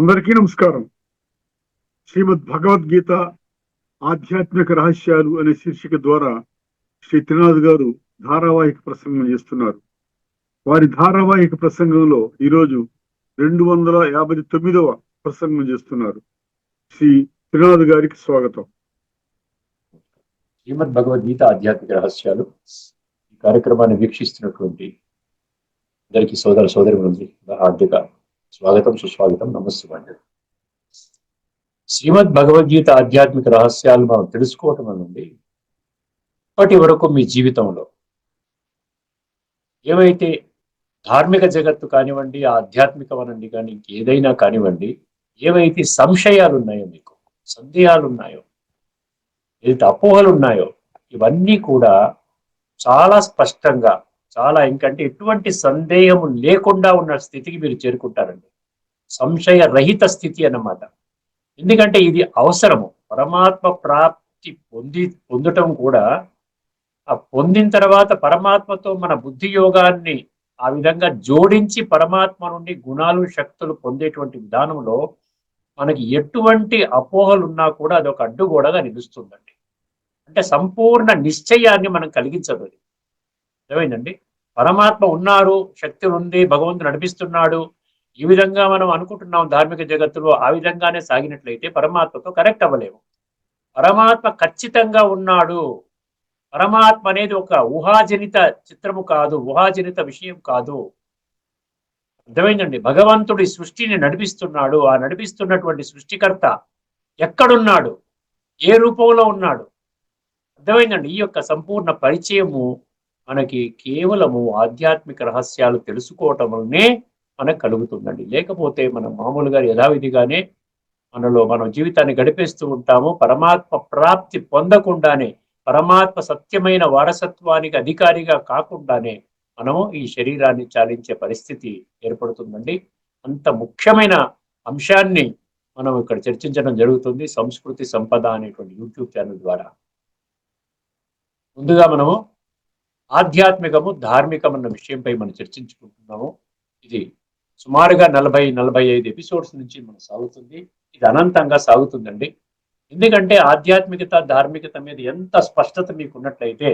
అందరికీ నమస్కారం. శ్రీమద్ భగవద్గీత ఆధ్యాత్మిక రహస్యాలు అనే శీర్షిక ద్వారా శ్రీ త్రినాథ్ గారు ధారావాహిక ప్రసంగం చేస్తున్నారు. వారి ధారావాహిక ప్రసంగంలో ఈరోజు 259వ ప్రసంగం చేస్తున్నారు. శ్రీ త్రినాథ్ గారికి స్వాగతం. శ్రీమద్ భగవద్గీత ఆధ్యాత్మిక రహస్యాలు ఈ కార్యక్రమాన్ని వీక్షిస్తున్నటువంటి అందరికీ సోదర సోదరి హార్దిక స్వాగతం, సుస్వాగతం, నమస్తే. శ్రీమద్ భగవద్గీత ఆధ్యాత్మిక రహస్యాలు మనం తెలుసుకోవటం నుండి ఇప్పటి వరకు మీ జీవితంలో ఏవైతే ధార్మిక జగత్తు కానివ్వండి, ఆధ్యాత్మికమనండి కానీ ఏదైనా కానివ్వండి, ఏవైతే సంశయాలు ఉన్నాయో, మీకు సందేహాలు ఉన్నాయో, ఏదైతే అపోహలు ఉన్నాయో, ఇవన్నీ కూడా చాలా స్పష్టంగా, చాలా ఇంకంటే ఎటువంటి సందేహము లేకుండా ఉన్న స్థితికి మీరు చేరుకుంటారండి. సంశయ రహిత స్థితి అన్నమాట. ఎందుకంటే ఇది అవసరము. పరమాత్మ ప్రాప్తి పొందటం కూడా, ఆ పొందిన తర్వాత పరమాత్మతో మన బుద్ధి యోగాన్ని ఆ విధంగా జోడించి పరమాత్మ నుండి గుణాలు శక్తులు పొందేటువంటి విధానంలో మనకి ఎటువంటి అపోహలు ఉన్నా కూడా అది ఒక అడ్డుగోడగా నిలుస్తుందండి. అంటే సంపూర్ణ నిశ్చయాన్ని మనం కలిగించదు. అది ఏమైందండి, పరమాత్మ ఉన్నారు, శక్తి ఉంది, భగవంతుడు నడిపిస్తున్నాడు, ఈ విధంగా మనం అనుకుంటున్నాం ధార్మిక జగత్తులో, ఆ విధంగానే సాగినట్లయితే పరమాత్మతో కరెక్ట్ అవ్వలేము. పరమాత్మ ఖచ్చితంగా ఉన్నాడు. పరమాత్మ అనేది ఒక ఊహాజనిత చిత్రము కాదు, ఊహాజనిత విషయం కాదు. అర్థమైందండి. భగవంతుడి సృష్టిని నడిపిస్తున్నాడు. ఆ నడిపిస్తున్నటువంటి సృష్టికర్త ఎక్కడున్నాడు, ఏ రూపంలో ఉన్నాడు, అర్థమైందండి. ఈ యొక్క సంపూర్ణ పరిచయము మనకి కేవలము ఆధ్యాత్మిక రహస్యాలు తెలుసుకోవటం వల్లనే మనకు కలుగుతుందండి. లేకపోతే మనం మామూలుగా యథావిధిగానే మనం జీవితాన్ని గడిపేస్తూ ఉంటాము. పరమాత్మ ప్రాప్తి పొందకుండానే, పరమాత్మ సత్యమైన వారసత్వానికి అధికారిగా కాకుండానే మనము ఈ శరీరాన్ని చాలించే పరిస్థితి ఏర్పడుతుందండి. అంత ముఖ్యమైన అంశాన్ని మనం ఇక్కడ చర్చించడం జరుగుతుంది సంస్కృతి సంపద అనేటువంటి యూట్యూబ్ ఛానల్ ద్వారా. ముందుగా మనము ఆధ్యాత్మికము, ధార్మికం అన్న విషయంపై మనం చర్చించుకుంటున్నాము. ఇది సుమారుగా 40-45 ఎపిసోడ్స్ నుంచి మనం సాగుతుంది. ఇది అనంతంగా సాగుతుందండి. ఎందుకంటే ఆధ్యాత్మికత, ధార్మికత మీద ఎంత స్పష్టత మీకు ఉన్నట్లయితే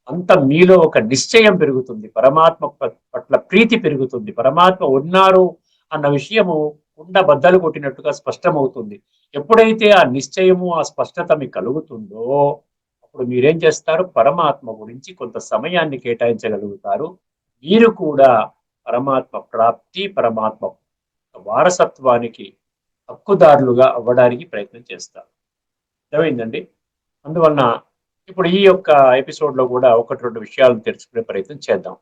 అంత మీలో ఒక నిశ్చయం పెరుగుతుంది, పరమాత్మ పట్ల ప్రీతి పెరుగుతుంది. పరమాత్మ ఉన్నారు అన్న విషయము కుండ బద్దలు కొట్టినట్టుగా స్పష్టమవుతుంది. ఎప్పుడైతే ఆ నిశ్చయము, ఆ స్పష్టత మీకు కలుగుతుందో అప్పుడు మీరేం చేస్తారు, పరమాత్మ గురించి కొంత సమయాన్ని కేటాయించగలుగుతారు. మీరు కూడా పరమాత్మ ప్రాప్తి, పరమాత్మ వారసత్వానికి హక్కుదారులుగా అవ్వడానికి ప్రయత్నం చేస్తారు. అర్థమైందండి. అందువలన ఇప్పుడు ఈ యొక్క ఎపిసోడ్లో కూడా 1-2 విషయాలను తెలుసుకునే ప్రయత్నం చేద్దాం.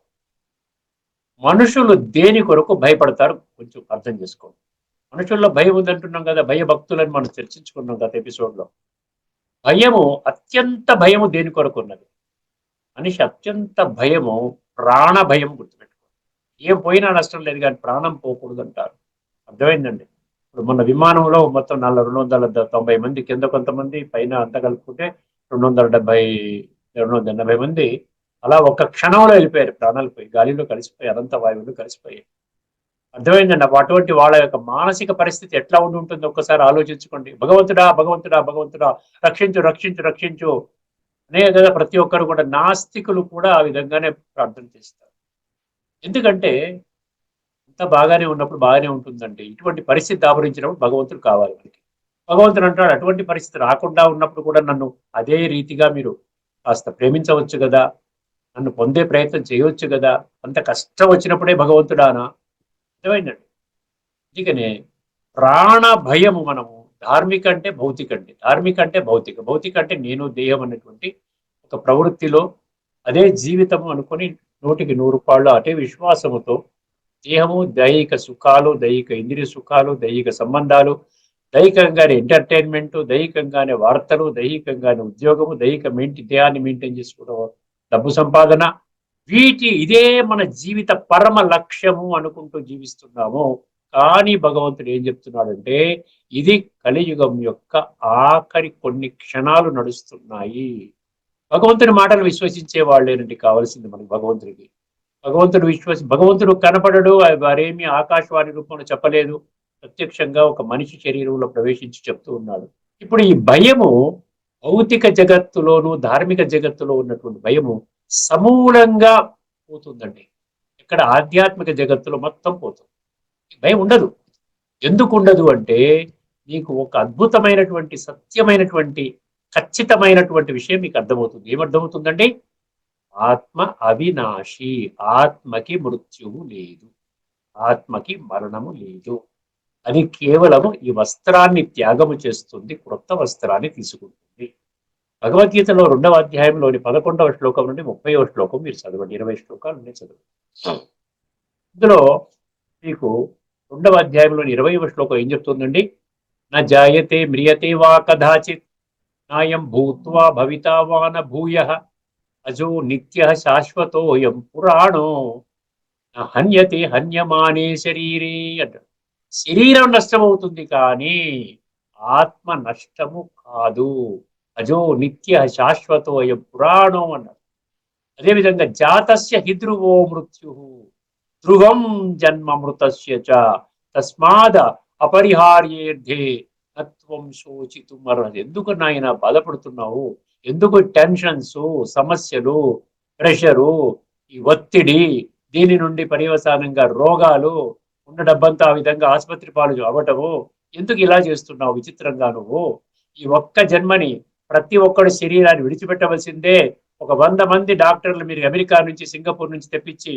మనుషులు దేని కొరకు భయపడతారు కొంచెం అర్థం చేసుకోండి. మనుషుల్లో భయం ఉందంటున్నాం కదా, భయభక్తులని మనం చర్చించుకున్నాం గత ఎపిసోడ్లో. భయము, అత్యంత భయము దేని కొరకు ఉన్నది? మనిషి అత్యంత భయము ప్రాణ భయం. గుర్తుపెట్టుకోండి. ఏం పోయినా నష్టం లేదు కానీ ప్రాణం పోకూడదు అంటారు. అర్థమైందండి. ఇప్పుడు మన విమానంలో మొత్తం 290 మంది, కింద కొంతమంది, పైన అంతా కలుపుకుంటే 280 మంది అలా ఒక క్షణంలో వెళ్ళిపోయారు, ప్రాణాలు పోయి, గాలిలో కలిసిపోయి, అనంత వాయువులు కలిసిపోయాయి. అర్థమైందండి. అటువంటి వాళ్ళ యొక్క మానసిక పరిస్థితి ఎట్లా ఉండి ఉంటుందో ఒక్కసారి ఆలోచించుకోండి. భగవంతుడా భగవంతుడా భగవంతుడా రక్షించు రక్షించు రక్షించు అనే కదా ప్రతి ఒక్కరు కూడా, నాస్తికులు కూడా ఆ విధంగానే ప్రార్థన చేస్తారు. ఎందుకంటే అంత బాగానే ఉన్నప్పుడు బాగానే ఉంటుందండి. ఇటువంటి పరిస్థితి దాపరించినప్పుడు భగవంతుడు కావాలి మనకి. భగవంతుడు అంటాడు, అటువంటి పరిస్థితి రాకుండా ఉన్నప్పుడు కూడా నన్ను అదే రీతిగా మీరు కాస్త ప్రేమించవచ్చు కదా, నన్ను పొందే ప్రయత్నం చేయవచ్చు కదా. అంత కష్టం వచ్చినప్పుడే భగవంతుడానా? అర్థమైందండి. అందుకనే ప్రాణ భయము మనము ధార్మిక అంటే భౌతిక అండి, ధార్మిక అంటే భౌతిక, భౌతిక అంటే నేను దేహం అన్నటువంటి ఒక ప్రవృత్తిలో అదే జీవితము అనుకొని 100కి 100 అటే విశ్వాసముతో దేహము, దైహిక సుఖాలు, దైహిక ఇంద్రియ సుఖాలు, దైహిక సంబంధాలు, దైహికంగానే ఎంటర్టైన్మెంట్, దైహికంగానే వార్తలు, దైహికంగానే ఉద్యోగము, దేహాన్ని మెయింటైన్ చేసుకోవడం, డబ్బు సంపాదన, ఇదే మన జీవిత పరమ లక్ష్యము అనుకుంటూ జీవిస్తున్నాము. కానీ భగవంతుడు ఏం చెప్తున్నాడంటే, ఇది కలియుగం యొక్క ఆఖరి కొన్ని క్షణాలు నడుస్తున్నాయి. భగవంతుని మాటలు విశ్వసించే వాళ్ళేనండి కావాల్సింది మనకి. భగవంతుడు కనపడడు, వారేమి ఆకాశవాణి రూపంలో చెప్పలేదు, ప్రత్యక్షంగా ఒక మనిషి శరీరంలో ప్రవేశించి చెప్తూ ఉన్నాడు. ఇప్పుడు ఈ భయము భౌతిక జగత్తులోను ధార్మిక జగత్తులో ఉన్నటువంటి భయము సమూలంగా పోతుందండి. ఇక్కడ ఆధ్యాత్మిక జగత్తులో మొత్తం పోతుంది. భయం ఉండదు. ఎందుకు ఉండదు అంటే నీకు ఒక అద్భుతమైనటువంటి సత్యమైనటువంటి ఖచ్చితమైనటువంటి విషయం మీకు అర్థమవుతుంది. ఏమర్థమవుతుందండి? ఆత్మ అవినాశి, ఆత్మకి మృత్యువు లేదు, ఆత్మకి మరణము లేదు. అది కేవలము ఈ వస్త్రాన్ని త్యాగము చేస్తుంది, క్రొత్త వస్త్రాన్ని తీసుకుంటుంది. భగవద్గీతలో 2వ అధ్యాయంలోని 11వ శ్లోకం నుండి 30వ శ్లోకం మీరు చదవండి. 20 శ్లోకాలు ఉన్నాయి, చదవండి. ఇందులో మీకు 2వ అధ్యాయంలోని 20వ శ్లోకం ఏం చెప్తుందండి? నా జాయతే మ్రియతే వా కదాచిత్ నాయం భూత్వా భవితా వా న భూయః అజో నిత్యః శాశ్వతోయం పురాణో హన్యతే హన్యమానే శరీరే అంటాడు. శరీరం నష్టమవుతుంది కానీ ఆత్మ నష్టము కాదు. అజో నిత్య శాశ్వతోయం పురాణం అన్నాడు. అదేవిధంగా జాతస్య హిద్రువో మృత్యు ధ్రువం జన్మ మృతస్య చ తస్మాద అపరిహార్యేర్థే తత్వం శోచితుమర్హసి. ఎందుకు నాయన బాధపడుతున్నావు? ఎందుకు టెన్షన్స్, సమస్యలు, ప్రెషరు, ఈ ఒత్తిడి, దీని నుండి పర్యవసానంగా రోగాలు, ఉన్న డబ్బంతా ఆ విధంగా ఆసుపత్రి పాలు అవ్వటము, ఎందుకు ఇలా చేస్తున్నావు విచిత్రంగా నువ్వు? ఈ ఒక్క జన్మని ప్రతి ఒక్కడు శరీరాన్ని విడిచిపెట్టవలసిందే. ఒక 100 మంది డాక్టర్లు మీరు అమెరికా నుంచి సింగపూర్ నుంచి తెప్పించి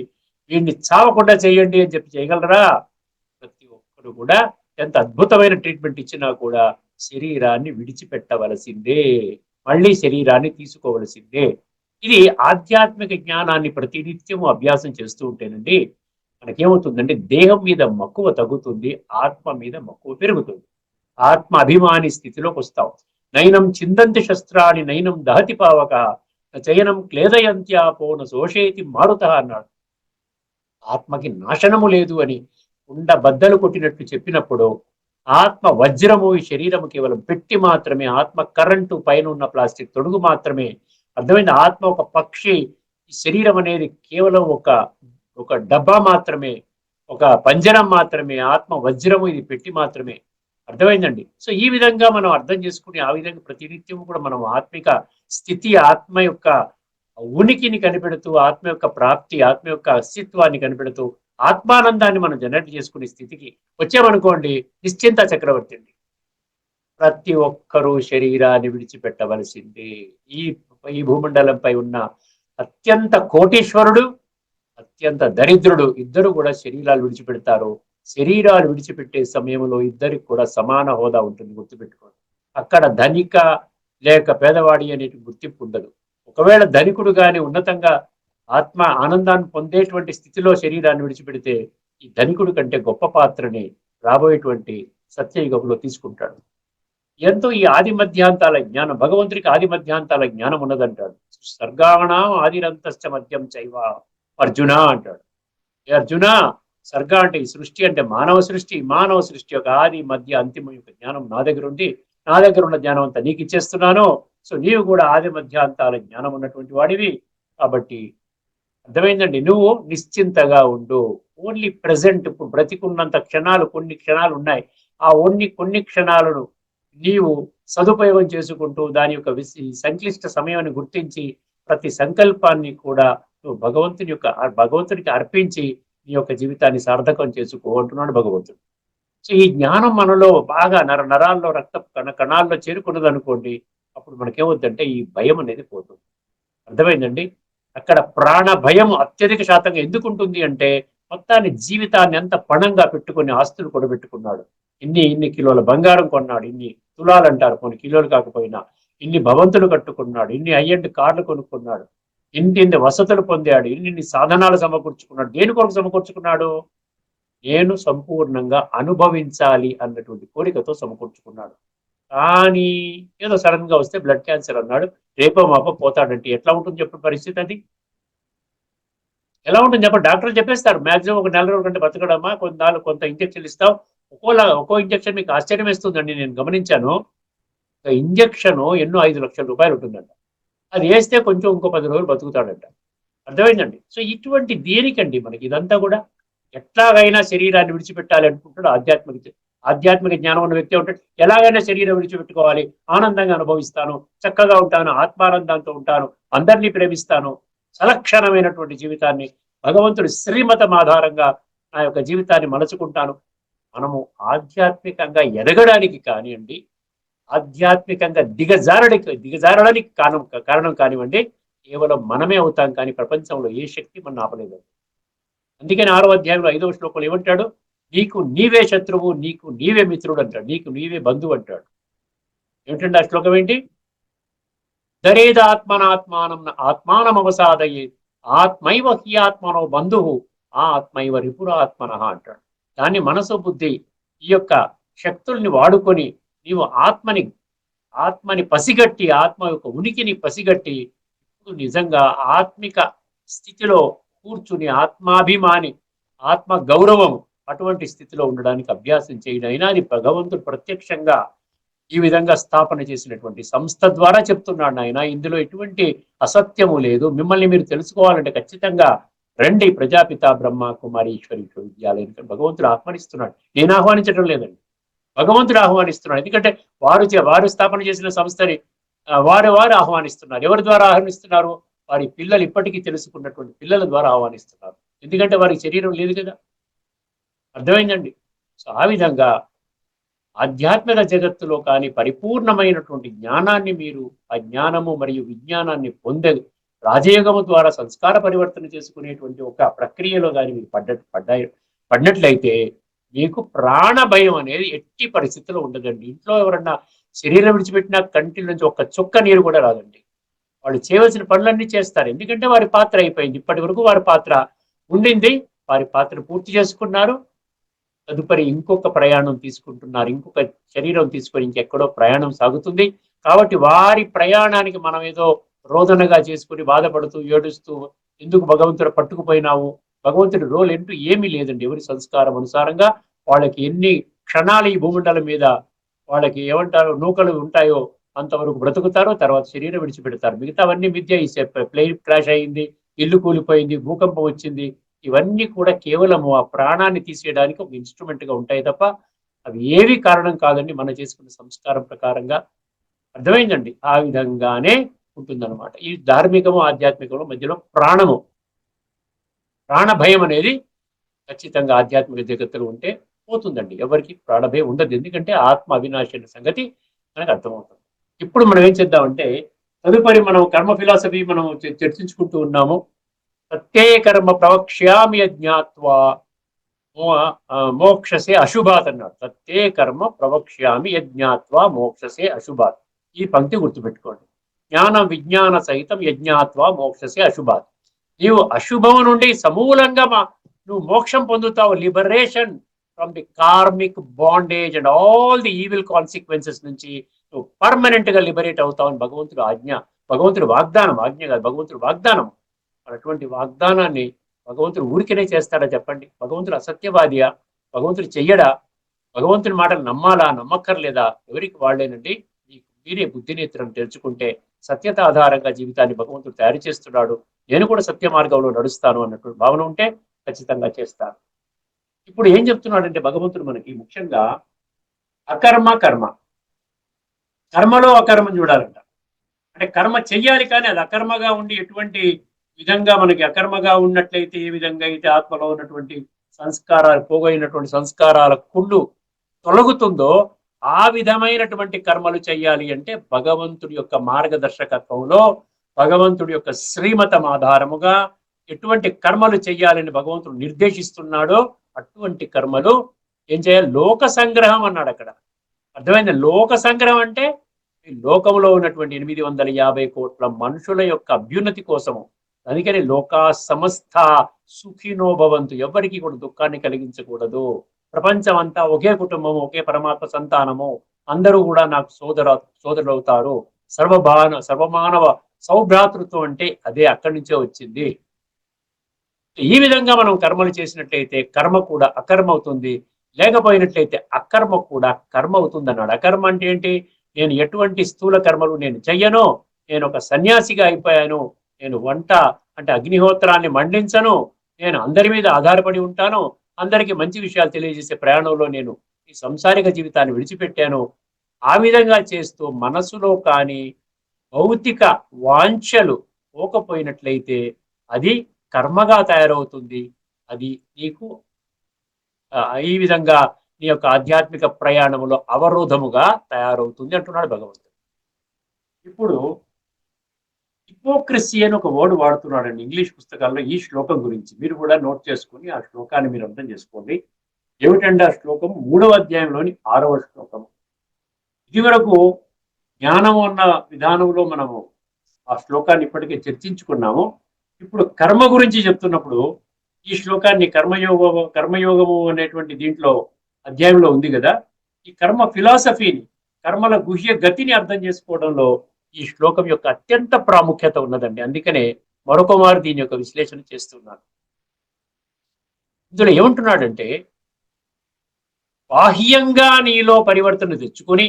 వీడిని చావకుండా చేయండి అని చెప్పి చేయగలరా? ప్రతి ఒక్కడు కూడా ఎంత అద్భుతమైన ట్రీట్మెంట్ ఇచ్చినా కూడా శరీరాన్ని విడిచిపెట్టవలసిందే, మళ్ళీ శరీరాన్ని తీసుకోవలసిందే. ఇది ఆధ్యాత్మిక జ్ఞానాన్ని ప్రతినిత్యము అభ్యాసం చేస్తూ ఉంటేనండి మనకేమవుతుందంటే దేహం మీద మక్కువ తగ్గుతుంది, ఆత్మ మీద మక్కువ పెరుగుతుంది. ఆత్మ అభిమాని స్థితిలోకి వస్తాం. నైనం చిందంతి శస్త్రాన్ని నైనం దహతి పావక చయనం క్లేదయంత్యాపోన శోషేతి మారుత అన్నాడు. ఆత్మకి నాశనము లేదు అని ఉండ బద్దలు కొట్టినట్టు చెప్పినప్పుడు ఆత్మ వజ్రము, ఈ శరీరము కేవలం పెట్టి మాత్రమే, ఆత్మ కరెంటు పైన ఉన్న ప్లాస్టిక్ తొడుగు మాత్రమే. అర్థమైంది? ఆత్మ ఒక పక్షి, ఈ శరీరం అనేది కేవలం ఒక డబ్బా మాత్రమే, ఒక పంజరం మాత్రమే. ఆత్మ వజ్రము, ఇది పెట్టి మాత్రమే. అర్థమైందండి? సో ఈ విధంగా మనం అర్థం చేసుకుని ఆ విధంగా ప్రతినిత్యము కూడా మనం ఆత్మిక స్థితి, ఆత్మ యొక్క ఉనికిని కనిపెడుతూ, ఆత్మ యొక్క ప్రాప్తి, ఆత్మ యొక్క అస్తిత్వాన్ని కనిపెడుతూ ఆత్మానందాన్ని మనం జనరేట్ చేసుకునే స్థితికి వచ్చామనుకోండి, నిశ్చింత చక్రవర్తి అండి. ప్రతి ఒక్కరూ శరీరాన్ని విడిచిపెట్టవలసిందే. ఈ భూమండలంపై ఉన్న అత్యంత కోటీశ్వరుడు, అత్యంత దరిద్రుడు ఇద్దరు కూడా శరీరాలు విడిచిపెడతారు. శరీరాలు విడిచిపెట్టే సమయంలో ఇద్దరికి కూడా సమాన హోదా ఉంటుంది, గుర్తుపెట్టుకోండి. అక్కడ ధనిక లేక పేదవాడి అనే గుర్తింపు ఉండదు. ఒకవేళ ధనికుడు గాని ఉన్నతంగా ఆత్మ ఆనందాన్ని పొందేటువంటి స్థితిలో శరీరాన్ని విడిచిపెడితే ఈ ధనికుడి కంటే గొప్ప పాత్రని రాబోయేటువంటి సత్యయుగంలో తీసుకుంటాడు. ఎంతో ఈ ఆది మధ్యాంతాల జ్ఞానం, భగవంతుడికి ఆది మధ్యాంతాల జ్ఞానం ఉన్నదంటాడు. సర్గాణం ఆదిరంతశ్చ మధ్యం చైవ అర్జున అంటాడు. ఏ అర్జున, సర్గ అంటే ఈ సృష్టి, అంటే మానవ సృష్టి, మానవ సృష్టి యొక్క ఆది మధ్య అంతిమ యొక్క జ్ఞానం నా దగ్గర ఉంది. నా దగ్గర ఉన్న జ్ఞానం అంతా నీకు ఇచ్చేస్తున్నాను. సో నీవు కూడా ఆది మధ్యాంతాల జ్ఞానం ఉన్నటువంటి వాడివి. కాబట్టి అర్థమైందండి, నువ్వు నిశ్చింతగా ఉండు. ఓన్లీ ప్రజెంట్, ఇప్పుడు బ్రతికున్నంత క్షణాలు, కొన్ని క్షణాలు ఉన్నాయి. ఆ కొన్ని క్షణాలను నీవు సదుపయోగం చేసుకుంటూ దాని యొక్క సంక్లిష్ట సమయాన్ని గుర్తించి ప్రతి సంకల్పాన్ని కూడా నువ్వు భగవంతునికి అర్పించి నీ యొక్క జీవితాన్ని సార్థకం చేసుకో అంటున్నాడు భగవంతుడు. సో ఈ జ్ఞానం మనలో బాగా నరాల్లో, రక్త కణాల్లో చేరుకున్నది అనుకోండి, అప్పుడు మనకేమవుతుందంటే ఈ భయం అనేది పోతుంది. అర్థమైందండి? అక్కడ ప్రాణ భయం అత్యధిక శాతంగా ఎందుకు ఉంటుంది అంటే మొత్తాన్ని జీవితాన్ని అంత పణంగా పెట్టుకుని ఆస్తులు కూడబెట్టుకున్నాడు. ఇన్ని కిలోల బంగారం కొన్నాడు, ఇన్ని తులాలు అంటారు, కొన్ని కిలోలు కాకపోయినా, ఇన్ని భవంతులు కట్టుకున్నాడు, ఇన్ని హై-ఎండ్ కార్లు కొనుక్కున్నాడు, ఇన్ని వసతులు పొందాడు, ఇన్ని సాధనాలు సమకూర్చుకున్నాడు. దేని కొరకు సమకూర్చుకున్నాడు? నేను సంపూర్ణంగా అనుభవించాలి అన్నటువంటి కోరికతో సమకూర్చుకున్నాడు. కానీ ఏదో సడన్ గా వస్తే బ్లడ్ క్యాన్సర్ అన్నాడు, రేపో మాపో పోతాడంటే ఎట్లా ఉంటుంది చెప్పిన పరిస్థితి అది? ఎలా ఉంటుంది చెప్పండి? డాక్టర్లు చెప్పేస్తారు మాక్సిమం ఒక నెల రోజుల కంటే బతకడమ్మా, కొంత ఇంజక్షన్లు ఇస్తాం. ఒక్కో ఇంజక్షన్ మీకు ఆశ్చర్యం వేస్తుందండి. నేను గమనించాను, ఒక ఇంజక్షన్ ఎన్నో 5 లక్షల రూపాయలు ఉంటుందంట. అది వేస్తే కొంచెం ఇంకో 10 రోజులు బతుకుతాడంట. అర్థమైందండి? సో ఇటువంటి దేనికండి మనకి ఇదంతా కూడా? ఎట్లాగైనా శరీరాన్ని విడిచిపెట్టాలి అనుకుంటాడు ఆధ్యాత్మిక ఆధ్యాత్మిక జ్ఞానం ఉన్న వ్యక్తి ఉంటాడు, ఎలాగైనా శరీరం విడిచిపెట్టుకోవాలి, ఆనందంగా అనుభవిస్తాను, చక్కగా ఉంటాను, ఆత్మానందంతో ఉంటాను, అందరినీ ప్రేమిస్తాను, సలక్షణమైనటువంటి జీవితాన్ని భగవంతుడి శ్రీమతం ఆధారంగా నా యొక్క జీవితాన్ని మలుచుకుంటాను. మనము ఆధ్యాత్మికంగా ఎదగడానికి కానివ్వండి, ఆధ్యాత్మికంగా దిగజారడానికి కారణం కానివ్వండి, కేవలం మనమే అవుతాం, కానీ ప్రపంచంలో ఏ శక్తి మనం ఆపలేదు. అందుకని 6వ అధ్యాయంలో 5వ శ్లోకంలో ఏమంటాడు? నీకు నీవే శత్రువు, నీకు నీవే మిత్రుడు అంటాడు, నీకు నీవే బంధువు అంటాడు. ఏమిటండి ఆ శ్లోకం ఏంటి? దరేదాత్మనాత్మానం ఆత్మానం అవసాదయే ఆత్మైవ హి ఆత్మనో బంధువు ఆత్మైవ రిపురాత్మన అంటాడు. దాన్ని మనసు బుద్ధి ఈ యొక్క శక్తుల్ని వాడుకొని నీవు ఆత్మని పసిగట్టి, ఆత్మ యొక్క ఉనికిని పసిగట్టి ఇప్పుడు నిజంగా ఆత్మిక స్థితిలో కూర్చుని ఆత్మాభిమాని, ఆత్మ గౌరవం అటువంటి స్థితిలో ఉండడానికి అభ్యాసం చేయడం. అది భగవంతుడు ప్రత్యక్షంగా ఈ విధంగా స్థాపన చేసినటువంటి సంస్థ ద్వారా చెప్తున్నాడు ఆయన. ఇందులో ఎటువంటి అసత్యము లేదు. మిమ్మల్ని మీరు తెలుసుకోవాలంటే ఖచ్చితంగా రండి ప్రజాపిత బ్రహ్మ కుమారి ఈశ్వరి విశ్వవిద్యాలయం. భగవంతుడు ఆహ్వానిస్తున్నాడు, నేను ఆహ్వానించడం లేదండి, భగవంతుడు ఆహ్వానిస్తున్నాడు. ఎందుకంటే వారు స్థాపన చేసిన సంస్థని వారు ఆహ్వానిస్తున్నారు. ఎవరి ద్వారా ఆహ్వానిస్తున్నారు? వారి పిల్లలు ఇప్పటికీ తెలుసుకున్నటువంటి పిల్లల ద్వారా ఆహ్వానిస్తున్నారు. ఎందుకంటే వారికి శరీరం లేదు కదా. అర్థమైందండి? సో ఆ విధంగా ఆధ్యాత్మిక జగత్తులో కానీ పరిపూర్ణమైనటువంటి జ్ఞానాన్ని మీరు, ఆ జ్ఞానము మరియు విజ్ఞానాన్ని పొందే రాజయోగము ద్వారా సంస్కార పరివర్తన చేసుకునేటువంటి ఒక ప్రక్రియలో కానీ మీరు పడినట్లయితే మీకు ప్రాణ భయం అనేది ఎట్టి పరిస్థితిలో ఉండదండి. ఇంట్లో ఎవరన్నా శరీరం విడిచిపెట్టినా కంటి నుంచి ఒక్క చుక్క నీరు కూడా రాదండి. వాళ్ళు చేయవలసిన పనులన్నీ చేస్తారు, ఎందుకంటే వారి పాత్ర అయిపోయింది. ఇప్పటి వరకు వారి పాత్ర ఉండింది, వారి పాత్ర పూర్తి చేసుకున్నారు. తదుపరి ఇంకొక ప్రయాణం తీసుకుంటున్నారు, ఇంకొక శరీరం తీసుకొని ఇంకెక్కడో ప్రయాణం సాగుతుంది. కాబట్టి వారి ప్రయాణానికి మనం ఏదో రోదనగా చేసుకుని బాధపడుతూ ఏడుస్తూ ఎందుకు భగవంతుడు పట్టుకుపోయినావు, భగవంతుడి రోల్ ఏంటూ ఏమీ లేదండి. ఎవరి సంస్కారం అనుసారంగా వాళ్ళకి ఎన్ని క్షణాలు ఈ భూమండలం మీద వాళ్ళకి ఏమంటారు నూకలు ఉంటాయో అంతవరకు బ్రతుకుతారో, తర్వాత శరీరం విడిచిపెడతారు. మిగతావన్నీ మిథ్య. ఈ ప్లేన్ క్రాష్ అయింది, ఇల్లు కూలిపోయింది, భూకంపం వచ్చింది, ఇవన్నీ కూడా కేవలము ఆ ప్రాణాన్ని తీసేయడానికి ఒక ఇన్స్ట్రుమెంట్ గా ఉంటాయి తప్ప అవి ఏవి కారణం కాదండి. మనం చేసుకున్న సంస్కారం ప్రకారంగా. అర్థమైందండి? ఆ విధంగానే ఉంటుందన్నమాట. ఈ ధార్మికము ఆధ్యాత్మికము మధ్యలో ప్రాణ భయం అనేది ఖచ్చితంగా ఆధ్యాత్మిక జగత్తులో ఉంటే పోతుందండి. ఎవరికి ప్రాణభయం ఉండదు, ఎందుకంటే ఆత్మ అవినాశి అనే సంగతి మనకు అర్థమవుతుంది. ఇప్పుడు మనం ఏం చేద్దామంటే తదుపరి మనం కర్మ ఫిలాసఫీ మనం చర్చించుకుంటూ ఉన్నాము. ప్రత్యేక కర్మ ప్రవక్ష్యామి యజ్ఞాత్వా మోక్షసే అశుభాత్ అన్నాడు. ప్రత్యేక కర్మ ప్రవక్ష్యామి యజ్ఞాత్వా మోక్షసే అశుభాత్. ఈ పంక్తి గుర్తుపెట్టుకోండి. జ్ఞానం విజ్ఞాన సహితం యజ్ఞాత్వా మోక్షసే అశుభాత్. నీవు అశుభం నుండి సమూలంగా నువ్వు మోక్షం పొందుతావు. Liberation from the karmic bondage and all the evil consequences నుంచి నువ్వు పర్మనెంట్ గా లిబరేట్ అవుతావు అని భగవంతుడు ఆజ్ఞ, భగవంతుడు వాగ్దానం. ఆజ్ఞ కాదు, భగవంతుడు వాగ్దానం. అటువంటి వాగ్దానాన్ని భగవంతుడు ఊరికనే చేస్తాడా చెప్పండి? భగవంతుడు అసత్యవాదియా? భగవంతుడు చెయ్యడా? భగవంతుని మాటలు నమ్మాలా నమ్మక్కర్లేదా? ఎవరికి వాళ్ళేనండి. మీరే బుద్ధినేత్రం తెరుచుకుంటే సత్యత ఆధారంగా జీవితాన్ని భగవంతుడు తయారు చేస్తున్నాడు. నేను కూడా సత్య మార్గంలో నడుస్తాను అన్నటువంటి భావన ఉంటే ఖచ్చితంగా చేస్తాను. ఇప్పుడు ఏం చెప్తున్నాడంటే భగవంతుడు మనకి ముఖ్యంగా అకర్మ కర్మ, కర్మలో అకర్మం చూడాలంట. అంటే కర్మ చెయ్యాలి, కానీ అది అకర్మగా ఉండి ఎటువంటి విధంగా మనకి అకర్మగా ఉన్నట్లయితే ఏ విధంగా అయితే ఆత్మలో ఉన్నటువంటి సంస్కారాలు పోగైనటువంటి సంస్కారాల కుళ్ళు తొలగుతుందో ఆ విధమైనటువంటి కర్మలు చెయ్యాలి అంటే భగవంతుడి యొక్క మార్గదర్శకత్వంలో, భగవంతుడి యొక్క శ్రీమతం ఆధారముగా ఎటువంటి కర్మలు చెయ్యాలని భగవంతుడు నిర్దేశిస్తున్నాడో అటువంటి కర్మలు ఏం చేయాలి? లోక సంగ్రహం అన్నాడు అక్కడ. అర్థమైంది? లోక సంగ్రహం అంటే ఈ లోకంలో ఉన్నటువంటి 850 కోట్ల మనుషుల యొక్క అభ్యున్నతి కోసము. అందుకని లోకా సమస్త సుఖినో భవంతు. ఎవరికి కూడా దుఃఖాన్ని కలిగించకూడదు. ప్రపంచం అంతా ఒకే కుటుంబము, ఒకే పరమాత్మ సంతానము, అందరూ కూడా నాకు సోదరులు అవుతారు. సర్వమానవ సౌభ్రాతృత్వం అంటే అదే అక్కడి నుంచే వచ్చింది. ఈ విధంగా మనం కర్మలు చేసినట్లయితే కర్మ కూడా అకర్మ అవుతుంది, లేకపోయినట్లయితే అకర్మ కూడా కర్మ అవుతుంది అన్నాడు. అకర్మ అంటే ఏంటి? నేను ఎటువంటి స్థూల కర్మలు నేను చెయ్యను, నేను ఒక సన్యాసిగా అయిపోయాను, నేను వంట అంటే అగ్నిహోత్రాన్ని మండించను, నేను అందరి మీద ఆధారపడి ఉంటాను, అందరికీ మంచి విషయాలు తెలియజేసే ప్రయాణంలో నేను ఈ సంసారిక జీవితాన్ని విడిచిపెట్టాను. ఆ విధంగా చేస్తూ మనసులో కానీ భౌతిక వాంఛలు పోకపోయినట్లయితే అది కర్మగా తయారవుతుంది. అది నీకు ఈ విధంగా నీ యొక్క ఆధ్యాత్మిక ప్రయాణంలో అవరోధముగా తయారవుతుంది అంటున్నాడు భగవంతుడు. ఇప్పుడు హిపోక్రసీ అని ఒక వర్డ్ వాడుతున్నాడండి ఇంగ్లీష్ పుస్తకాల్లో ఈ శ్లోకం గురించి. మీరు కూడా నోట్ చేసుకుని ఆ శ్లోకాన్ని మీరు అర్థం చేసుకోండి. ఏమిటంటే ఆ శ్లోకం 3వ అధ్యాయంలోని 6వ శ్లోకం. ఇది వరకు జ్ఞానం అన్న విధానంలో మనము ఆ శ్లోకాన్ని ఇప్పటికే చర్చించుకున్నాము. ఇప్పుడు కర్మ గురించి చెప్తున్నప్పుడు ఈ శ్లోకాన్ని కర్మయోగము అనేటువంటి దీంట్లో అధ్యాయంలో ఉంది కదా. ఈ కర్మ ఫిలాసఫీని, కర్మల గుహ్య గతిని అర్థం చేసుకోవడంలో ఈ శ్లోకం యొక్క అత్యంత ప్రాముఖ్యత ఉన్నదండి. అందుకనే మరొక మారు దీని యొక్క విశ్లేషణ చేస్తున్నాను. ఇందులో ఏమంటున్నాడంటే, బాహ్యంగా నీలో పరివర్తన తెచ్చుకొని,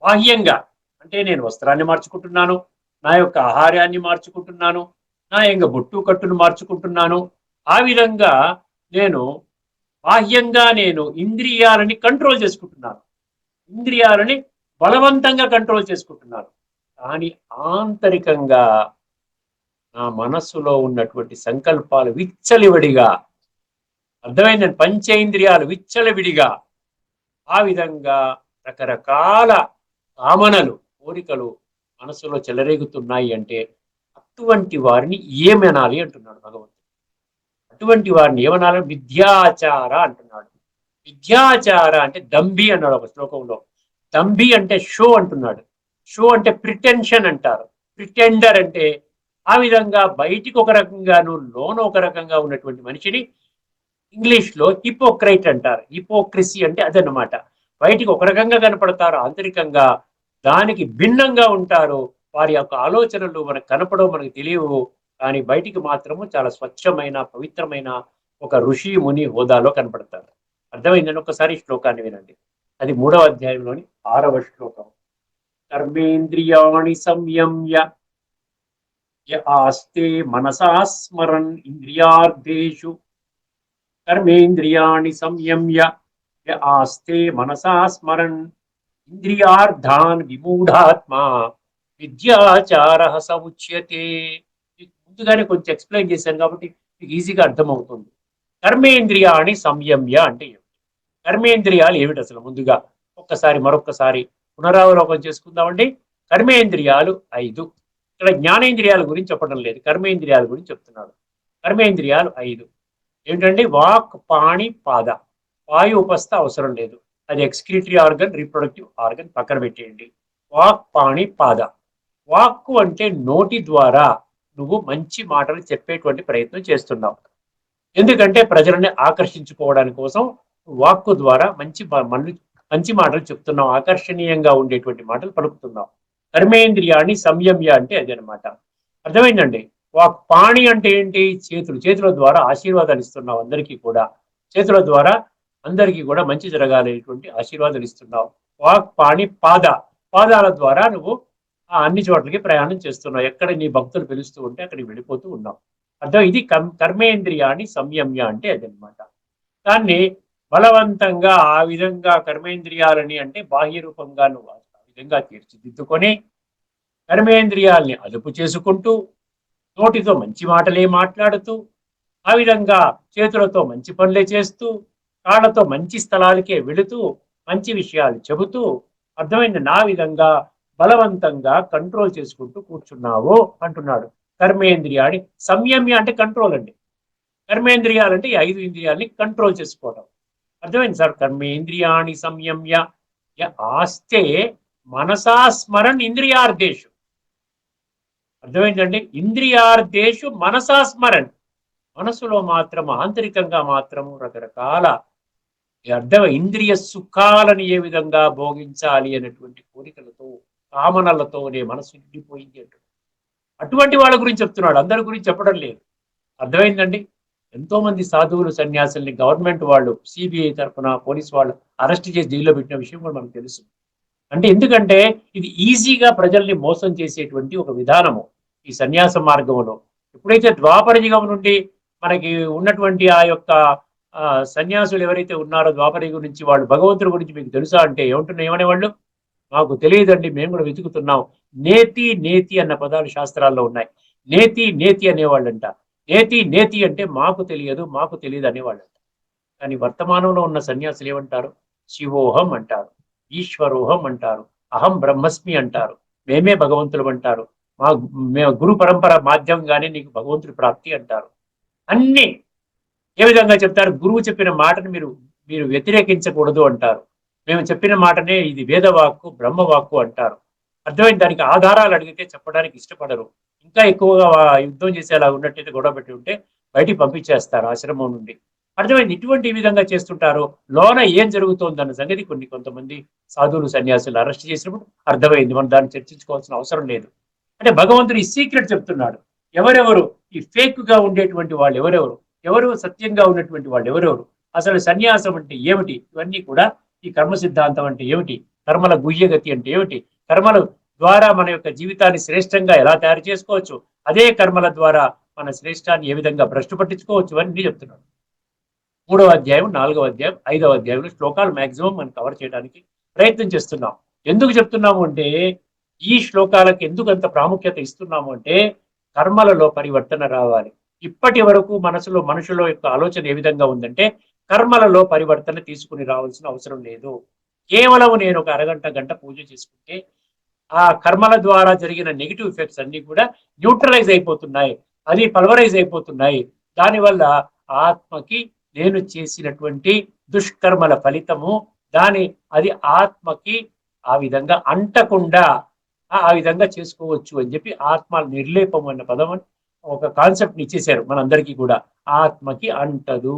బాహ్యంగా అంటే నేను వస్త్రాన్ని మార్చుకుంటున్నాను, నా యొక్క ఆహారాన్ని మార్చుకుంటున్నాను, నా యొక్క బొట్టు కట్టును మార్చుకుంటున్నాను. ఆ విధంగా నేను బాహ్యంగా నేను ఇంద్రియాలని కంట్రోల్ చేసుకుంటున్నాను, ఇంద్రియాలని బలవంతంగా కంట్రోల్ చేసుకుంటున్నాను. కానీ ఆంతరికంగా నా మనస్సులో ఉన్నటువంటి సంకల్పాలు విచ్చలివిడిగా, అర్థమైందండి, పంచేంద్రియాలు విచ్చలవిడిగా ఆ విధంగా రకరకాల కామనలు, కోరికలు మనసులో చెలరేగుతున్నాయి అంటే అటువంటి వారిని ఏమనాలి అంటున్నాడు భగవంతుడు. అటువంటి వారిని ఏమనాలి? విద్యాచార అంటున్నాడు. విద్యాచార అంటే దంభి అన్నాడు ఒక శ్లోకంలో. దంభి అంటే షో అంటున్నాడు. షో అంటే ప్రిటెన్షన్ అంటారు. ప్రిటెండర్ అంటే ఆ విధంగా బయటికి ఒక రకంగాను లోన ఒక రకంగా ఉన్నటువంటి మనిషిని ఇంగ్లీష్లో హిపోక్రైట్ అంటారు. హిపోక్రసీ అంటే అదన్నమాట. బయటికి ఒక రకంగా కనపడతారు, ఆంతరికంగా దానికి భిన్నంగా ఉంటారు. వారి యొక్క ఆలోచనలు మనకు కనపడవు, మనకు తెలియవు. కానీ బయటికి మాత్రము చాలా స్వచ్ఛమైన, పవిత్రమైన ఒక ఋషి ముని హోదాలో కనపడతారు. అర్థమైందని ఒకసారి శ్లోకాన్ని వినండి. అది 3వ అధ్యాయంలోని 6వ శ్లోకం. కర్మేంద్రియాణి సంయమ్య య ఆస్తే మనసా స్మరన్ ఇంద్రియార్థేషు. కర్మేంద్రియాణి సంయమ్య య ఆస్తే మనసా స్మరన్ ఇంద్రియార్థాన్ విమూఢాత్మా విద్యాచారః స ఉచ్యతే. ముందుగానే కొంచెం ఎక్స్ప్లెయిన్ చేశాను కాబట్టి మీకు ఈజీగా అర్థమవుతుంది. కర్మేంద్రియాణి సంయమ్య అంటే ఏమిటి? కర్మేంద్రియాలు ఏమిటి అసలు? ముందుగా మరొక్కసారి పునరావలోకం చేసుకుందామండి. కర్మేంద్రియాలు 5. ఇక్కడ జ్ఞానేంద్రియాల గురించి చెప్పడం లేదు, కర్మేంద్రియాల గురించి చెప్తున్నాడు. కర్మేంద్రియాలు 5 ఏంటంటే వాక్, పాణి, పాద. వాయు ఉపస్థ అవసరం లేదు, అది ఎక్స్క్రీటరీ ఆర్గన్, రీప్రొడక్టివ్ ఆర్గన్, పక్కన పెట్టేయండి. వాక్, పాణి, పాద. వాక్కు అంటే నోటి ద్వారా నువ్వు మంచి మాటలు చెప్పేటువంటి ప్రయత్నం చేస్తున్నావు. ఎందుకంటే ప్రజలని ఆకర్షించుకోవడానికి కోసం వాక్కు ద్వారా మంచి మాటలు చెప్తున్నావు, ఆకర్షణీయంగా ఉండేటువంటి మాటలు పలుకుతున్నావు. కర్మేంద్రియాన్ని సంయమ్య అంటే అదే అనమాట. అర్థమైందండి. వాక్. పాణి అంటే ఏంటి? చేతుల ద్వారా ఆశీర్వాదాలు ఇస్తున్నావు అందరికీ కూడా. చేతుల ద్వారా అందరికీ కూడా మంచి జరగాలనేటువంటి ఆశీర్వాదాలు ఇస్తున్నావు. వాక్, పాణి, పాదాల ద్వారా నువ్వు అన్ని చోట్లకి ప్రయాణం చేస్తున్నావు. ఎక్కడ నీ భక్తులు పిలుస్తూ ఉంటే అక్కడికి వెళ్ళిపోతూ ఉన్నావు. అర్థం. ఇది కర్మేంద్రియాన్ని సంయమ్య అంటే అదనమాట. దాన్ని బలవంతంగా ఆ విధంగా కర్మేంద్రియాలని అంటే బాహ్య రూపంగా నువ్వు ఆ విధంగా తీర్చిదిద్దుకొని కర్మేంద్రియాల్ని అదుపు చేసుకుంటూ నోటితో మంచి మాటలే మాట్లాడుతూ ఆ విధంగా చేతులతో మంచి పనులే చేస్తూ కాళ్ళతో మంచి స్థలాలకే వెళుతూ మంచి విషయాలు చెబుతూ అర్థమైంది నా విధంగా బలవంతంగా కంట్రోల్ చేసుకుంటూ కూర్చున్నావు అంటున్నాడు. కర్మేంద్రియాన్ని సంయమ్య అంటే కంట్రోల్ అండి. కర్మేంద్రియాలంటే ఈ 5 ఇంద్రియాలని కంట్రోల్ చేసుకోవడం. అర్థమైంది సార్. కర్మేంద్రియాణి సంయమ్య ఆస్తే మనసా స్మరన్ ఇంద్రియార్థేషు. అర్థమైందండి. ఇంద్రియార్థేషు మనసా స్మరన్. మనసులో మాత్రం ఆంతరికంగా మాత్రము రకరకాల అర్థం ఇంద్రియ సుఖాలను ఏ విధంగా భోగించాలి అనేటువంటి కోరికలతో కామనలతోనే మనసు నిండిపోయింది అంటాడు. అటువంటి వాళ్ళ గురించి చెప్తున్నాడు, అందరి గురించి చెప్పడం లేదు. అర్థమైందండి. ఎంతో మంది సాధువులు సన్యాసుల్ని గవర్నమెంట్ వాళ్ళు సిబిఐ తరఫున పోలీసు వాళ్ళు అరెస్ట్ చేసి జైల్లో పెట్టిన విషయం కూడా మనకు తెలుసు. అంటే ఎందుకంటే ఇది ఈజీగా ప్రజల్ని మోసం చేసేటువంటి ఒక విధానము ఈ సన్యాస మార్గంలో. ఎప్పుడైతే ద్వాపర యుగం నుండి మనకి ఉన్నటువంటి ఆ యొక్క సన్యాసులు ఎవరైతే ఉన్నారో ద్వాపర యుగం నుంచి వాళ్ళు భగవంతుడి గురించి మీకు తెలుసా అంటే ఏమనేవాళ్ళు? మాకు తెలియదండి, మేము కూడా వెతుకుతున్నాం. నేతి నేతి అన్న పదాలు శాస్త్రాల్లో ఉన్నాయి. నేతి నేతి అనేవాళ్ళంట. నేతి నేతి అంటే మాకు తెలియదు, మాకు తెలియదు అనేవాళ్ళంట. కానీ వర్తమానంలో ఉన్న సన్యాసులు ఏమంటారు? శివోహం అంటారు, ఈశ్వరోహం అంటారు, అహం బ్రహ్మస్మి అంటారు, మేమే భగవంతులు అంటారు, మేము గురు పరంపర మాధ్యమంగానే నీకు భగవంతుడి ప్రాప్తి అంటారు. అన్ని ఏ విధంగా చెప్తారు? గురువు చెప్పిన మాటను మీరు మీరు వ్యతిరేకించకూడదు అంటారు. మేము చెప్పిన మాటనే ఇది వేదవాక్కు బ్రహ్మవాక్కు అంటారు. అర్థమైంది. దానికి ఆధారాలు అడిగితే చెప్పడానికి ఇష్టపడరు. ఇంకా ఎక్కువగా యుద్ధం చేసేలా ఉన్నట్టయితే గొడవ పెట్టి ఉంటే బయటికి పంపించేస్తారు ఆశ్రమం నుండి. అర్థమైంది. ఇటువంటి విధంగా చేస్తుంటారు. లోన ఏం జరుగుతోందన్న సంగతి కొంతమంది సాధువులు సన్యాసులు అరెస్ట్ చేసినప్పుడు అర్థమైంది. మనం దాన్ని చర్చించుకోవాల్సిన అవసరం లేదు. అంటే భగవంతుడు ఈ సీక్రెట్ చెప్తున్నాడు. ఎవరెవరు ఈ ఫేక్ గా ఉండేటువంటి వాళ్ళు ఎవరెవరు, ఎవరు సత్యంగా ఉన్నటువంటి వాళ్ళు ఎవరెవరు, అసలు సన్యాసం అంటే ఏమిటి, ఇవన్నీ కూడా ఈ కర్మ సిద్ధాంతం అంటే ఏమిటి, కర్మల గుహ్యగతి అంటే ఏమిటి, కర్మల ద్వారా మన యొక్క జీవితాన్ని శ్రేష్టంగా ఎలా తయారు చేసుకోవచ్చు, అదే కర్మల ద్వారా మన శ్రేష్టాన్ని ఏ విధంగా భ్రష్టు పట్టించుకోవచ్చు అని చెప్తున్నాడు. 3వ అధ్యాయం, 4వ అధ్యాయం, 5వ అధ్యాయంలో శ్లోకాలు మాక్సిమం మనం కవర్ చేయడానికి ప్రయత్నం చేస్తున్నాం. ఎందుకు చెప్తున్నాము అంటే ఈ శ్లోకాలకు ఎందుకు అంత ప్రాముఖ్యత ఇస్తున్నాము అంటే కర్మలలో పరివర్తన రావాలి. ఇప్పటి వరకు మనుషుల యొక్క ఆలోచన ఏ విధంగా ఉందంటే కర్మలలో పరివర్తన తీసుకుని రావాల్సిన అవసరం లేదు. కేవలం నేను ఒక అరగంట గంట పూజ చేసుకుంటే ఆ కర్మల ద్వారా జరిగిన నెగిటివ్ ఎఫెక్ట్స్ అన్ని కూడా న్యూట్రలైజ్ అయిపోతున్నాయి, అది పల్వరైజ్ అయిపోతున్నాయి. దానివల్ల ఆత్మకి నేను చేసినటువంటి దుష్కర్మల ఫలితము అది ఆత్మకి ఆ విధంగా అంటకుండా ఆ విధంగా చేసుకోవచ్చు అని చెప్పి ఆత్మ నిర్లేపం అన్న పదం ఒక కాన్సెప్ట్ ఇచ్చేశారు మనందరికీ కూడా. ఆత్మకి అంటదు,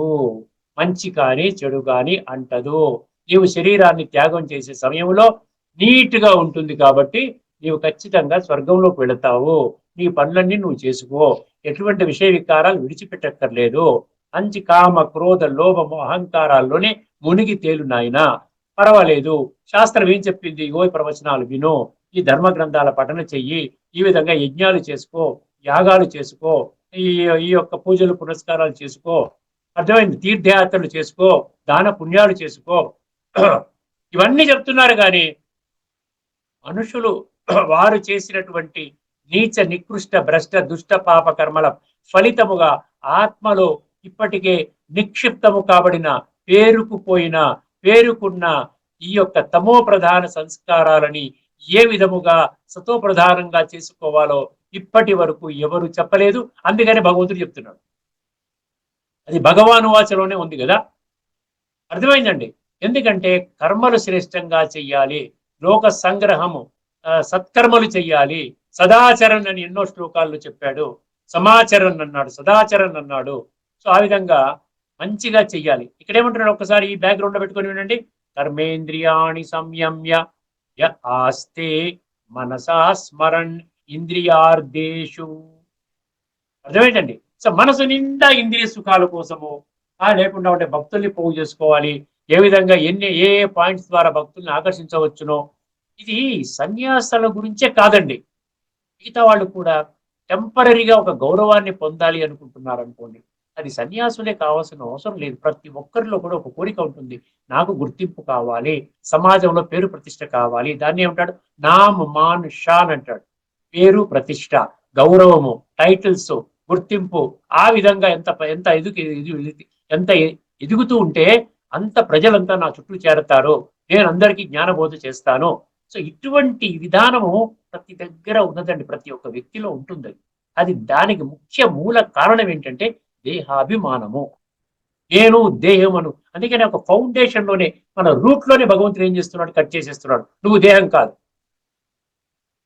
మంచి కానీ చెడు కానీ అంటదు. నీవు శరీరాన్ని త్యాగం చేసే సమయంలో నీట్ గా ఉంటుంది కాబట్టి నీవు ఖచ్చితంగా స్వర్గంలోకి వెళతావు. నీ పనులన్నీ నువ్వు చేసుకో, ఎటువంటి విషయ వికారాలు విడిచిపెట్టక్కర్లేదు. మంచి కామ క్రోధ లోభము అహంకారాల్లోనే మునిగి తేలు నాయన, పర్వాలేదు. శాస్త్రం ఏం చెప్పింది, ఇగో ప్రవచనాలు విను, ఈ ధర్మ గ్రంథాల పఠన చెయ్యి, ఈ విధంగా యజ్ఞాలు చేసుకో, యాగాలు చేసుకో, ఈ ఈ యొక్క పూజలు పురస్కారాలు చేసుకో, అర్థమైంది, తీర్థయాత్రలు చేసుకో, దాన పుణ్యాలు చేసుకో, ఇవన్నీ చెప్తున్నారు. కానీ మనుషులు వారు చేసినటువంటి నీచ నికృష్ట భ్రష్ట దుష్ట పాప కర్మల ఫలితముగా ఆత్మలో ఇప్పటికే నిక్షిప్తము కాబడిన పేరుకున్న ఈ యొక్క తమో ప్రధాన సంస్కారాలని ఏ విధముగా సతో ప్రధానంగా చేసుకోవాలో ఇప్పటి వరకు ఎవరు చెప్పలేదు. అందుకని భగవంతుడు చెప్తున్నాడు. అది భగవాను వాచలోనే ఉంది కదా. అర్థమైందండి. ఎందుకంటే కర్మలు శ్రేష్టంగా చెయ్యాలి, లోక సంగ్రహము, సత్కర్మలు చెయ్యాలి, సదాచరణ అని ఎన్నో శ్లోకాల్లో చెప్పాడు, సమాచరణ అన్నాడు, సదాచరణ అన్నాడు. సో ఆ విధంగా మంచిగా చెయ్యాలి. ఇక్కడ ఏమంటున్నాడు ఒక్కసారి ఈ బ్యాక్గ్రౌండ్ లో పెట్టుకొని వినండి. కర్మేంద్రియాణి సంయమ్య య ఆస్తే మనసా స్మరణ్ ఇంద్రియార్దేషు. అర్థమేంటండి. సో మనసు నిండా ఇంద్రియ సుఖాల కోసము లేకుండా ఉంటే భక్తుల్ని పోగు చేసుకోవాలి, ఏ విధంగా ఏ పాయింట్స్ ద్వారా భక్తుల్ని ఆకర్షించవచ్చునో. ఇది సన్యాసాల గురించే కాదండి. మిగతా వాళ్ళు కూడా టెంపరీగా ఒక గౌరవాన్ని పొందాలి అనుకుంటున్నారు అనుకోండి, అది సన్యాసులే కావాల్సిన అవసరం లేదు. ప్రతి ఒక్కరిలో కూడా ఒక కోరిక ఉంటుంది, నాకు గుర్తింపు కావాలి, సమాజంలో పేరు ప్రతిష్ట కావాలి. దాన్ని ఏమంటాడు, నామ్ మాన్ షాన్ అంటాడు. పేరు ప్రతిష్ట, గౌరవము, టైటిల్స్, గుర్తింపు. ఆ విధంగా ఎంత ఎదుగుతూ ఉంటే అంత ప్రజలంతా నా చుట్టూ చేరతారు, నేను అందరికీ జ్ఞానబోధ చేస్తాను. సో ఇటువంటి విధానము ప్రతి దగ్గర ఉన్నదండి, ప్రతి ఒక్క వ్యక్తిలో ఉంటుంది. అది దానికి ముఖ్య మూల కారణం ఏంటంటే దేహాభిమానము. నేను దేహమను. అందుకని ఒక ఫౌండేషన్ లోనే, మన రూట్ లోనే భగవంతుడు ఏం చేస్తున్నాడు, కట్ చేసేస్తున్నాడు. నువ్వు దేహం కాదు,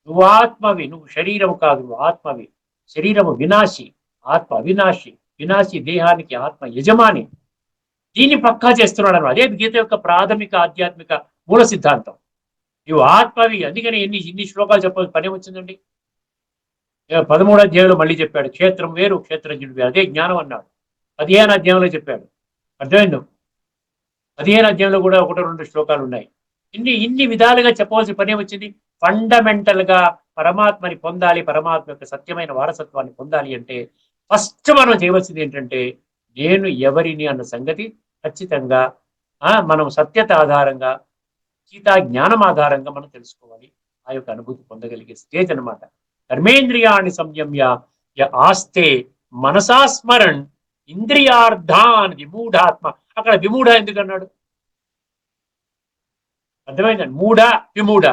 నువ్వు ఆత్మవి, నువ్వు శరీరం కాదు, నువ్వు ఆత్మవి. శరీరము వినాశి, ఆత్మ అవినాశి. వినాశి దేహానికి, ఆత్మ యజమాని. దీన్ని పక్కా చేస్తున్నాడు అన్నమాట. అదే గీత యొక్క ప్రాథమిక ఆధ్యాత్మిక మూల సిద్ధాంతం. నువ్వు ఆత్మవి. అందుకని ఇన్ని శ్లోకాలు చెప్పాల్సిన పని వచ్చిందండి. 13వ అధ్యాయంలో మళ్ళీ చెప్పాడు, క్షేత్రం వేరు క్షేత్రజ్ఞుడు వేరు, అదే జ్ఞానం అన్నాడు. 15వ అధ్యాయంలో చెప్పాడు. అర్థమైంది. 15వ అధ్యాయంలో కూడా 1-2 శ్లోకాలు ఉన్నాయి. ఇన్ని విధాలుగా చెప్పవలసిన పని వచ్చింది. ఫండమెంటల్ గా పరమాత్మని పొందాలి, పరమాత్మ యొక్క సత్యమైన వారసత్వాన్ని పొందాలి అంటే ఫస్ట్ మనం చేయవలసింది ఏంటంటే నేను ఎవరిని అన్న సంగతి ఖచ్చితంగా మనం సత్యత ఆధారంగా గీతా జ్ఞానం ఆధారంగా మనం తెలుసుకోవాలి. ఆ యొక్క అనుభూతి పొందగలిగే స్టేజ్ అనమాట. కర్మేంద్రియాన్ని సంయమ్య ఆస్తే మనసా స్మరణ్ ఇంద్రియార్థాన్ విమూఢాత్మ. అక్కడ విమూఢ ఎందుకు అన్నాడు? అర్థమైందండి. మూఢ విమూఢ.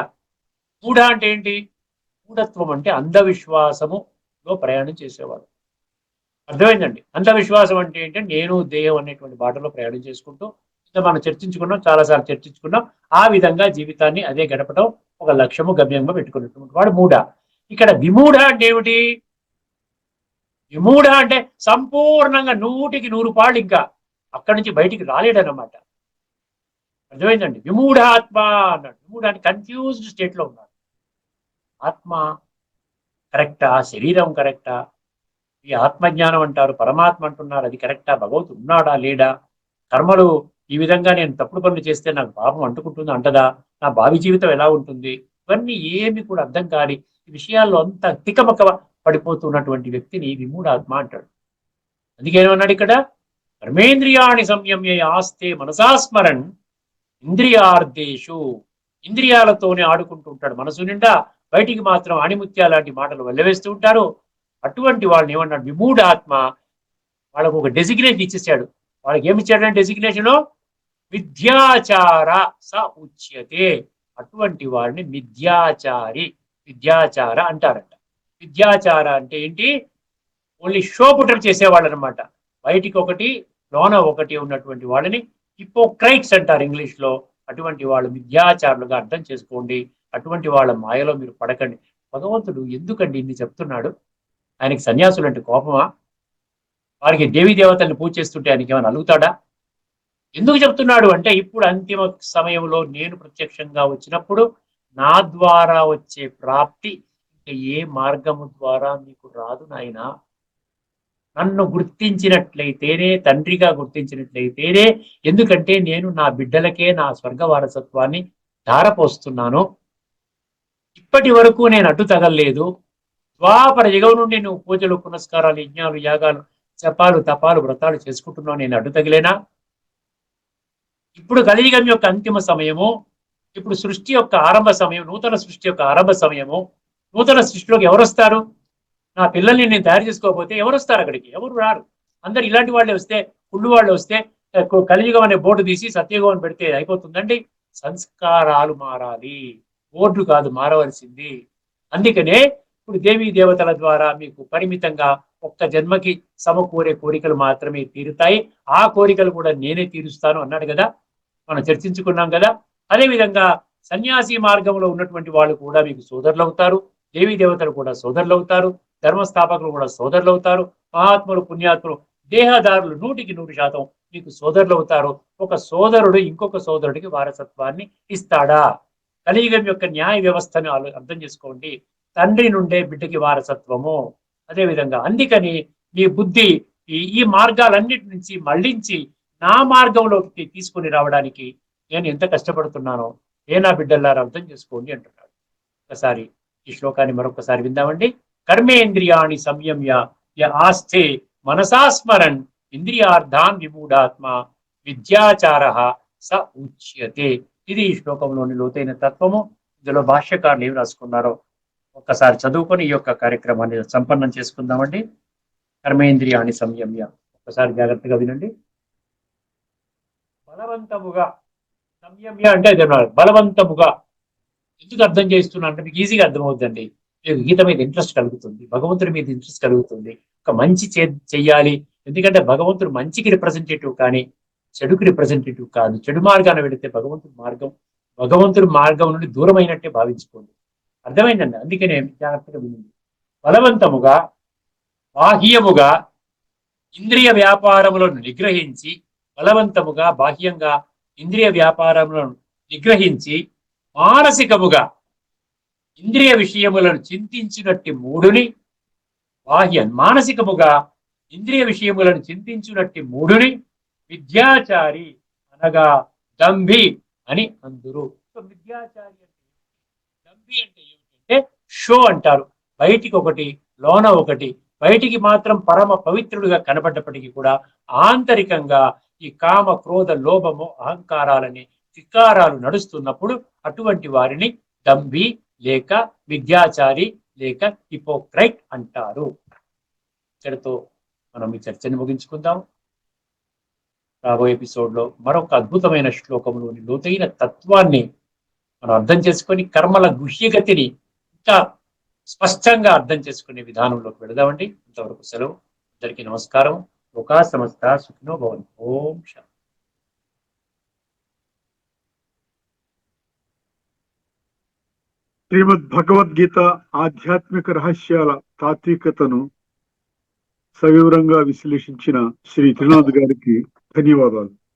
మూఢ అంటే ఏంటి? మూఢత్వం అంటే అంధవిశ్వాసములో ప్రయాణం చేసేవాడు. అర్థమైందండి. అంధవిశ్వాసం అంటే ఏంటంటే నేను దేహం అనేటువంటి బాటలో ప్రయాణం చేసుకుంటూ మనం చర్చించుకున్నాం, చాలాసార్లు చర్చించుకున్నాం. ఆ విధంగా జీవితాన్ని అదే గడపడం ఒక లక్ష్యము గమ్యంగా పెట్టుకున్నటువంటి వాడు మూఢ. ఇక్కడ విమూఢ అంటే ఏమిటి? విమూఢ అంటే సంపూర్ణంగా 100% ఇంకా అక్కడి నుంచి బయటికి రాలేడనమాట. అర్థమైందండి. విమూఢ ఆత్మ అన్నాడు. విమూఢ అంటే కన్ఫ్యూజ్డ్ స్టేట్ లో ఉన్నాడు. ఆత్మ కరెక్టా? శరీరం కరెక్టా? ఈ ఆత్మజ్ఞానం అంటారు, పరమాత్మ అంటున్నారు, అది కరెక్టా? భగవంతుడు ఉన్నాడా లేడా? కర్మలు ఈ విధంగా నేను తప్పుడు పనులు చేస్తే నాకు పాపం అంటుకుంటుంది అంటదా? నా భావి జీవితం ఎలా ఉంటుంది? ఇవన్నీ ఏమి కూడా అర్థం కాని ఈ విషయాల్లో అంత తికమక పడిపోతున్నటువంటి వ్యక్తిని విమూఢాత్మ అంటాడు. అందుకేమన్నాడు ఇక్కడ? కర్మేంద్రియాణి సంయమ్య ఆస్తే మనసాస్మరణ్ ఇంద్రియార్థేషు. ఇంద్రియాలతోనే ఆడుకుంటూ ఉంటాడు మనసు నిండా, బయటికి మాత్రం ఆణిముత్యాల లాంటి మాటలు వెళ్ళవేస్తూ ఉంటారు. అటువంటి వాళ్ళని ఏమన్నాడు? విమూఢాత్మ. వాళ్ళకు ఒక డెసిగ్నేషన్ ఇచ్చేసాడు. వాళ్ళకి ఏమి ఇచ్చాడంటే డెసిగ్నేషను మిథ్యాచార స ఉచ్యతే. అటువంటి వాడిని మిథ్యాచారి, విద్యాచార అంటారంట. విద్యాచార అంటే ఏంటి? ఓన్లీ షో పుటర్ చేసేవాళ్ళు అనమాట. బయటికి ఒకటి లోన ఒకటి ఉన్నటువంటి వాళ్ళని హిపోక్రైట్స్ అంటారు ఇంగ్లీష్ లో. అటువంటి వాళ్ళు మిథ్యాచారులుగా అర్థం చేసుకోండి. అటువంటి వాళ్ళ మాయలో మీరు పడకండి. భగవంతుడు ఎందుకండి ఇన్ని చెప్తున్నాడు? ఆయనకి సన్యాసులు అంటే కోపమా? వారికి దేవీ దేవతల్ని పూజ చేస్తుంటే ఆయనకి ఏమైనా అలుగుతాడా? ఎందుకు చెప్తున్నాడు అంటే ఇప్పుడు అంతిమ సమయంలో నేను ప్రత్యక్షంగా వచ్చినప్పుడు నా ద్వారా వచ్చే ప్రాప్తి ఇంకా ఏ మార్గము ద్వారా మీకు రాదు నాయన. నన్ను గుర్తించినట్లయితేనే, తండ్రిగా గుర్తించినట్లయితేనే, ఎందుకంటే నేను నా బిడ్డలకే నా స్వర్గ వారసత్వాన్ని ధారపోస్తున్నాను. ఇప్పటి వరకు నేను అడ్డు తగలలేదు. ద్వాపర యుగం నుండి నువ్వు పూజలు, పునస్కారాలు, యజ్ఞాలు, యాగాలు, జపాలు, తపాలు, వ్రతాలు చేసుకుంటున్నావు. నేను అడ్డు తగిలేనా? ఇప్పుడు కలియుగం యొక్క అంతిమ సమయము, ఇప్పుడు సృష్టి యొక్క ఆరంభ సమయం, నూతన సృష్టి యొక్క ఆరంభ సమయము. నూతన సృష్టిలోకి ఎవరు వస్తారు? నా పిల్లల్ని నేను తయారు చేసుకోకపోతే ఎవరు వస్తారు అక్కడికి? ఎవరు రారు. అందరు ఇలాంటి వాళ్ళే వస్తే, కుళ్ళు వాళ్ళు వస్తే కలియుగం అనే బోర్డు తీసి సత్యయుగం అని పెడితే అయిపోతుందండి. సంస్కారాలు మారాలి, బోర్డు కాదు మారవలసింది. అందుకనే ఇప్పుడు దేవీ దేవతల ద్వారా మీకు పరిమితంగా ఒక్క జన్మకి సమకూరే కోరికలు మాత్రమే తీరుతాయి. ఆ కోరికలు కూడా నేనే తీరుస్తాను అన్నాడు కదా, మనం చర్చించుకున్నాం కదా. అదేవిధంగా సన్యాసి మార్గంలో ఉన్నటువంటి వాళ్ళు కూడా మీకు సోదరులు అవుతారు. దేవీ దేవతలు కూడా సోదరులు అవుతారు. ధర్మస్థాపకులు కూడా సోదరులు అవుతారు. మహాత్ములు, పుణ్యాత్ములు, దేహదారులు 100% మీకు సోదరులు అవుతారు. ఒక సోదరుడు ఇంకొక సోదరుడికి వారసత్వాన్ని ఇస్తాడా? కలియుగం యొక్క న్యాయ వ్యవస్థను అర్థం చేసుకోండి. తండ్రి నుండే బిడ్డకి వారసత్వము. అదేవిధంగా అందుకని మీ బుద్ధి ఈ మార్గాలన్నిటి నుంచి మళ్లించి నా మార్గంలోకి తీసుకుని రావడానికి నేను ఎంత కష్టపడుతున్నానో నా బిడ్డల్లారా అర్థం చేసుకోండి అంటున్నాడు. ఒకసారి ఈ శ్లోకాన్ని మరొకసారి విందామండి. కర్మేంద్రియాణి సంయమ్య ఆస్థే మనసా స్మరణ్ ఇంద్రియార్థాన్ విమూఢాత్మ విద్యాచార స ఉచ్యతే. ఇది ఈ శ్లోకంలోని లోతైన తత్వము. ఇందులో భాష్యకారులు ఏమి రాసుకున్నారో ఒక్కసారి చదువుకొని ఈ యొక్క కార్యక్రమాన్ని సంపన్నం చేసుకుందామండి. కర్మేంద్రియాణి సంయమ్య, ఒక్కసారి జాగ్రత్తగా వినండి. బలవంతముగా, సంయమ్య అంటే అదే బలవంతముగా. ఎందుకు అర్థం చేస్తున్నా అంటే మీకు ఈజీగా అర్థమవుతుందండి. మీకు గీత మీద ఇంట్రెస్ట్ కలుగుతుంది, భగవంతుడి మీద ఇంట్రెస్ట్ కలుగుతుంది. ఒక మంచి చెయ్యాలి. ఎందుకంటే భగవంతుడు మంచికి రిప్రజెంటేటివ్ కానీ చెడుకి రిప్రజెంటేటివ్ కాదు. చెడు మార్గాన్ని వెళితే భగవంతుడి మార్గం నుండి దూరమైనట్టే భావించుకోండి. అర్థమైందండి. అందుకనే జాగ్రత్తగా వినండి. బలవంతముగా, బాహ్యముగా ఇంద్రియ వ్యాపారములను నిగ్రహించి, బలవంతముగా బాహ్యంగా ఇంద్రియ వ్యాపారములను నిగ్రహించి, మానసికముగా ఇంద్రియ విషయములను చింతించినట్టి మూడుని, మానసికముగా ఇంద్రియ విషయములను చింతించినట్టి మూడుని విద్యాచారి అనగా దంభి అని అందురు. విద్యాచారి అంటే దంభి అంటే ఏమిటంటే షో అంటారు. బయటికి ఒకటి, లోన ఒకటి. బయటికి మాత్రం పరమ పవిత్రుడిగా కనబడ్డప్పటికీ కూడా ఆంతరికంగా ఈ కామ క్రోధ లోభము అహంకారాలని వికారాలు నడుస్తున్నప్పుడు అటువంటి వారిని దంభి లేక విద్యాచారి లేక హిపోక్రైట్ అంటారు. ఇక్కడితో మనం ఈ చర్చని ముగించుకుందాం. రాబోయే ఎపిసోడ్ లో మరొక అద్భుతమైన శ్లోకంలోని లోతైన తత్వాన్ని మనం అర్థం చేసుకొని కర్మల గుహ్యగతిని ఇంకా స్పష్టంగా అర్థం చేసుకునే విధానంలోకి వెళదామండి. ఇంతవరకు సెలవు. అందరికీ నమస్కారం. లోకా సమస్త సుఖినో భవంతు. ఓం శాంతి. శ్రీమద్ భగవద్గీత ఆధ్యాత్మిక రహస్యాల తాత్వికతను సవివరంగా విశ్లేషించిన శ్రీ త్రినాథ్ గారికి ధన్యవాదాలు.